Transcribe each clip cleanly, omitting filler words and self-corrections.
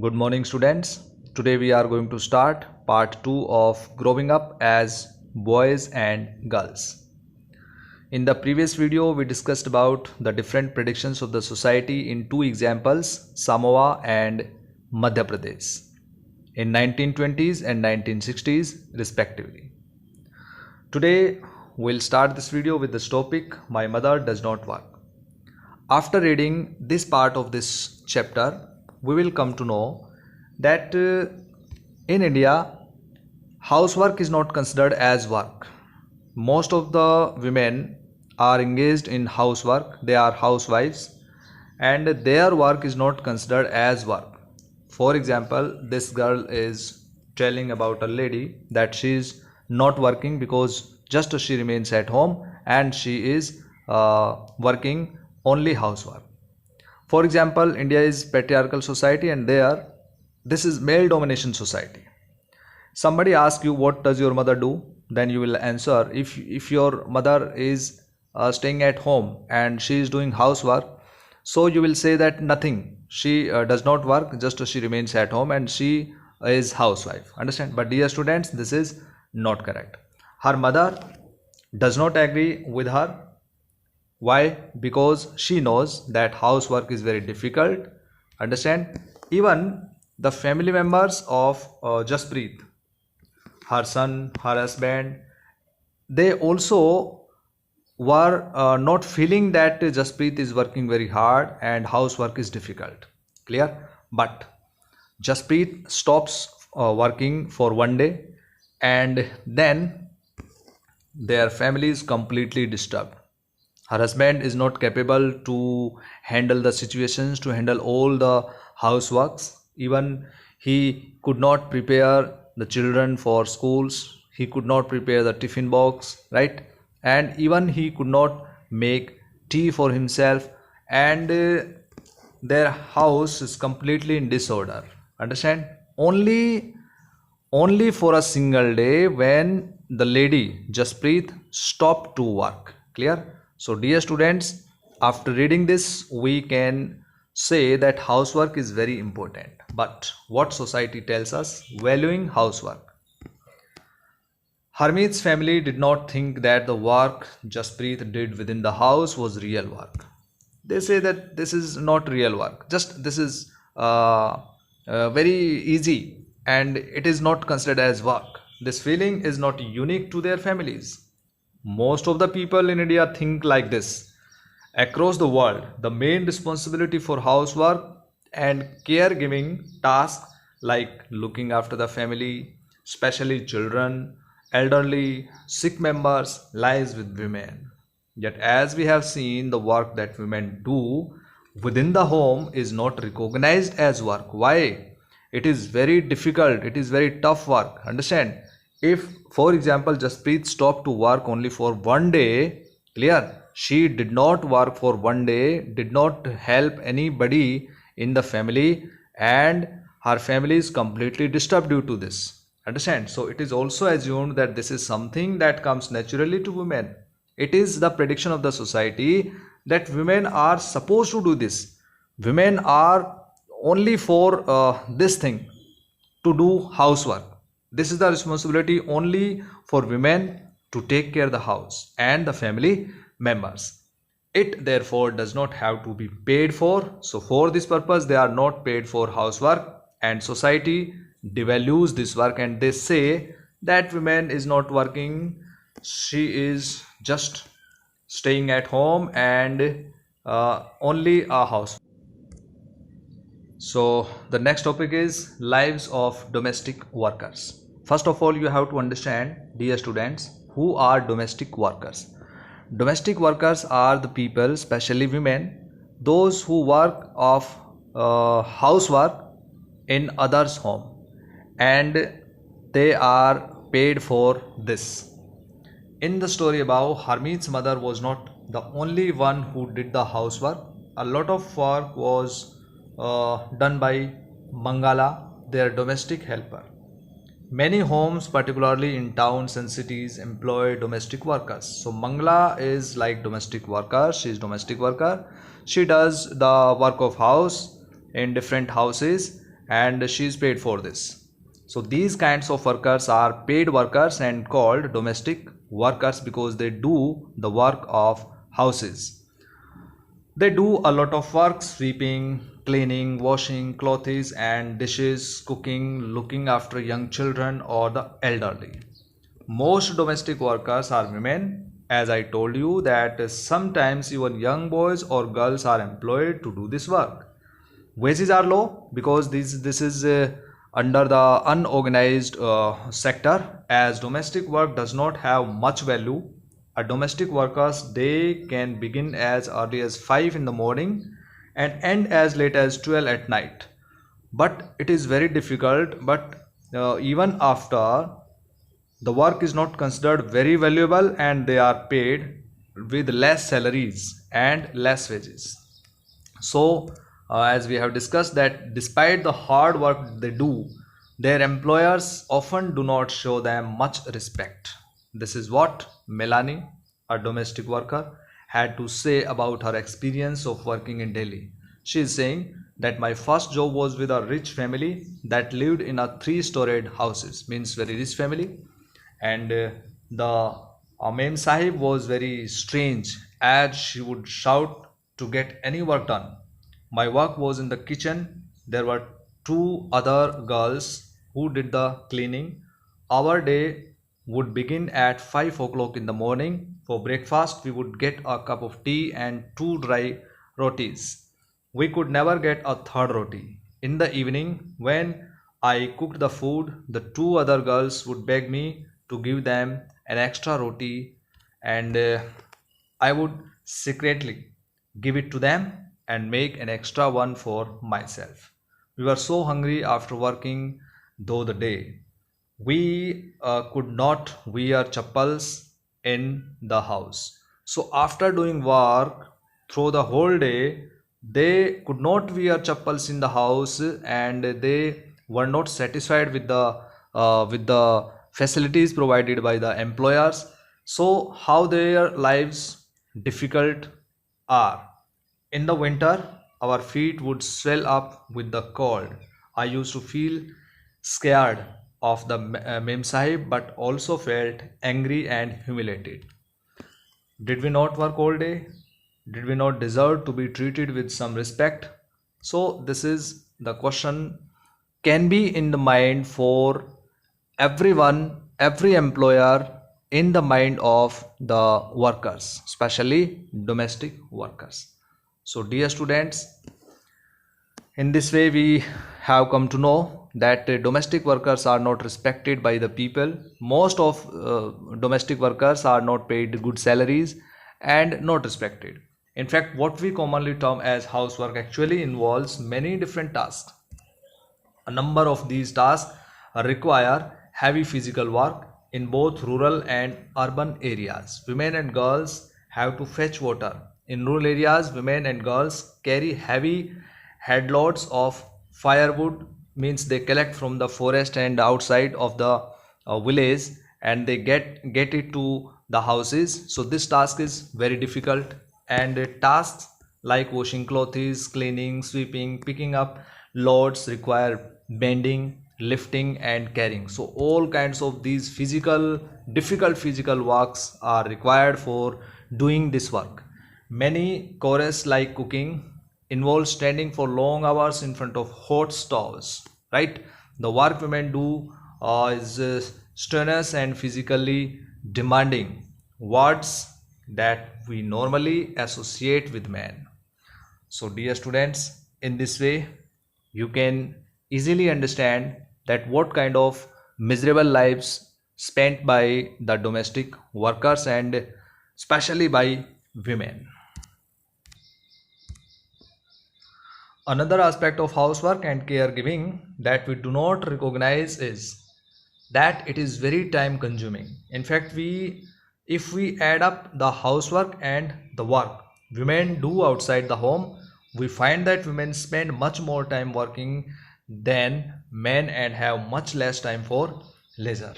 Good morning, students. Today we are going to start part 2 of growing up as boys and girls. In the previous video, we discussed about the different predictions of the society in two examples, Samoa and Madhya Pradesh, in 1920s and 1960s respectively. Today, we'll start this video with this topic, My Mother Does Not Work. After reading this part of this chapter, we will come to know that in India, housework is not considered as work. Most of the women are engaged in housework, they are housewives, and their work is not considered as work. For example, this girl is telling about a lady that she is not working because just she remains at home and she is working only housework. For example, India is patriarchal society and there this is male domination society. Somebody asks you what does your mother do, then you will answer if your mother is staying at home and she is doing housework, so you will say that nothing, she does not work, just she remains at home and she is housewife. Understand? But dear students, this is not correct. Her mother does not agree with her. Why? Because she knows that housework is very difficult. Understand? Even the family members of Jaspreet, her son, her husband, they also were not feeling that Jaspreet is working very hard and housework is difficult. Clear? But Jaspreet stops working for one day and then their family is completely disturbed. Her husband is not capable to handle the situations, to handle all the houseworks. Even he could not prepare the children for schools, he could not prepare the tiffin box, right? And even he could not make tea for himself, and their house is completely in disorder. Understand? Only for a single day when the lady Jaspreet stopped to work. Clear? So dear students, after reading this, we can say that housework is very important. But what society tells us? Valuing housework. Harmeet's family did not think that the work Jaspreet did within the house was real work. They say that this is not real work. Just this is very easy and it is not considered as work. This feeling is not unique to their families. Most of the people in India think like this. Across the world, the main responsibility for housework and caregiving tasks like looking after the family, especially children, elderly, sick members, lies with women. Yet, as we have seen, the work that women do within the home is not recognized as work. Why? It is very difficult, it is very tough work. Understand? If, for example, Jaspreet stopped to work only for one day, clear? She did not work for one day, did not help anybody in the family, and her family is completely disturbed due to this. Understand? So it is also assumed that this is something that comes naturally to women. It is the prediction of the society that women are supposed to do this. Women are only for this thing, to do housework. This is the responsibility only for women to take care of the house and the family members. It therefore does not have to be paid for. So for this purpose, they are not paid for housework, and society devalues this work and they say that woman is not working, she is just staying at home and only a house. So the next topic is lives of domestic workers. First of all, you have to understand, dear students, who are domestic workers. Domestic workers are the people, especially women, those who work of housework in others' home, and they are paid for this. In the story above, Harmeet's mother was not the only one who did the housework. A lot of work was done by Mangala, their domestic helper. Many homes, particularly in towns and cities, employ domestic workers. So Mangala is like domestic worker. She is domestic worker. She does the work of house in different houses, and she is paid for this. So these kinds of workers are paid workers and called domestic workers because they do the work of houses. They do a lot of work: sweeping, cleaning, washing clothes and dishes, cooking, looking after young children or the elderly. Most domestic workers are women. As I told you that sometimes even young boys or girls are employed to do this work. Wages are low because this is under the unorganized sector, as domestic work does not have much value. A domestic worker's day can begin as early as 5 in the morning and end as late as 12 at night. But it is very difficult. But even after, the work is not considered very valuable and they are paid with less salaries and less wages. So as we have discussed that despite the hard work they do, their employers often do not show them much respect. This is what Melanie, a domestic worker, had to say about her experience of working in Delhi. She is saying that my first job was with a rich family that lived in a three-storied houses, means very rich family. And the Mem Sahib was very strange, as she would shout to get any work done. My work was in the kitchen. There were two other girls who did the cleaning. Our day would begin at 5 o'clock in the morning. For breakfast, we would get a cup of tea and two dry rotis. We could never get a third roti. In the evening, when I cooked the food, the two other girls would beg me to give them an extra roti, and I would secretly give it to them and make an extra one for myself. We were so hungry after working though the day. We could not wear chappals in the house. So after doing work through the whole day, they could not wear chappals in the house, and they were not satisfied with the facilities provided by the employers. So how their lives difficult are. In the winter, our feet would swell up with the cold. I used to feel scared of the Mem Sahib, but also felt angry and humiliated. Did we not work all day? Did we not deserve to be treated with some respect? So this is the question can be in the mind for everyone, every employer, in the mind of the workers, especially domestic workers. So dear students, in this way we have come to know that domestic workers are not respected by the people. Most of domestic workers are not paid good salaries and not respected. In fact, what we commonly term as housework actually involves many different tasks. A number of these tasks require heavy physical work in both rural and urban areas. Women and girls have to fetch water. In rural areas, women and girls carry heavy headloads of firewood, means they collect from the forest and outside of the village, and they get it to the houses. So this task is very difficult, and tasks like washing clothes, cleaning, sweeping, picking up loads require bending, lifting and carrying. So all kinds of these difficult physical works are required for doing this work. Many chores like cooking involve standing for long hours in front of hot stoves, right? The work women do is strenuous and physically demanding, words that we normally associate with men. So dear students, in this way you can easily understand that what kind of miserable lives spent by the domestic workers and especially by women. Another aspect of housework and caregiving that we do not recognize is that it is very time consuming. In fact, if we add up the housework and the work women do outside the home, we find that women spend much more time working than men and have much less time for leisure.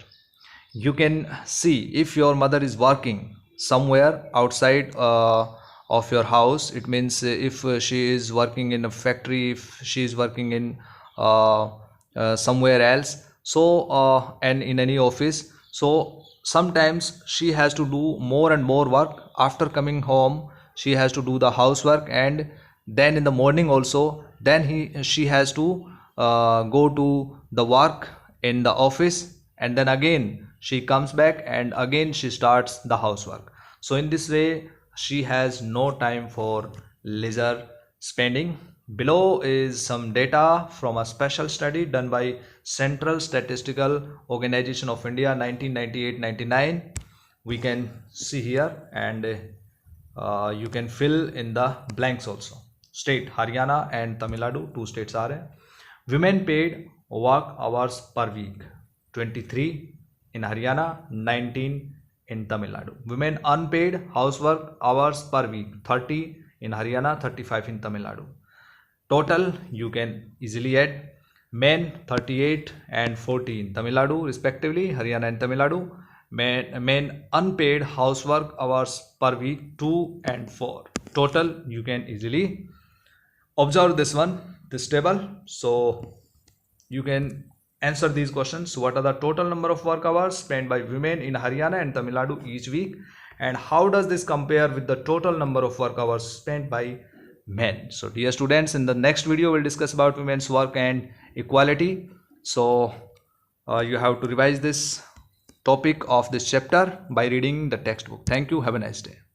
You can see if your mother is working somewhere outside of your house, it means if she is working in a factory, if she is working in somewhere else. So and in any office, so sometimes she has to do more and more work. After coming home, she has to do the housework, and then in the morning also, then she has to go to the work in the office, and then again she comes back and again she starts the housework. So in this way she has no time for leisure spending. Below is some data from a special study done by Central Statistical Organization of India 1998-99. We can see here, and you can fill in the blanks also. State Haryana and Tamil Nadu, two states are there. Women paid work hours per week 23 in Haryana, 19 in Tamil Nadu. Women unpaid housework hours per week 30 in Haryana, 35 in Tamil Nadu. Total you can easily add. Men 38 and 40 in Tamil Nadu respectively, Haryana and Tamil Nadu. Men unpaid housework hours per week 2 and 4. Total you can easily observe this table. So you can answer these questions. What are the total number of work hours spent by women in Haryana and Tamil Nadu each week, and how does this compare with the total number of work hours spent by men? So dear students, in the next video we'll discuss about women's work and equality. So you have to revise this topic of this chapter by reading the textbook. Thank you. Have a nice day.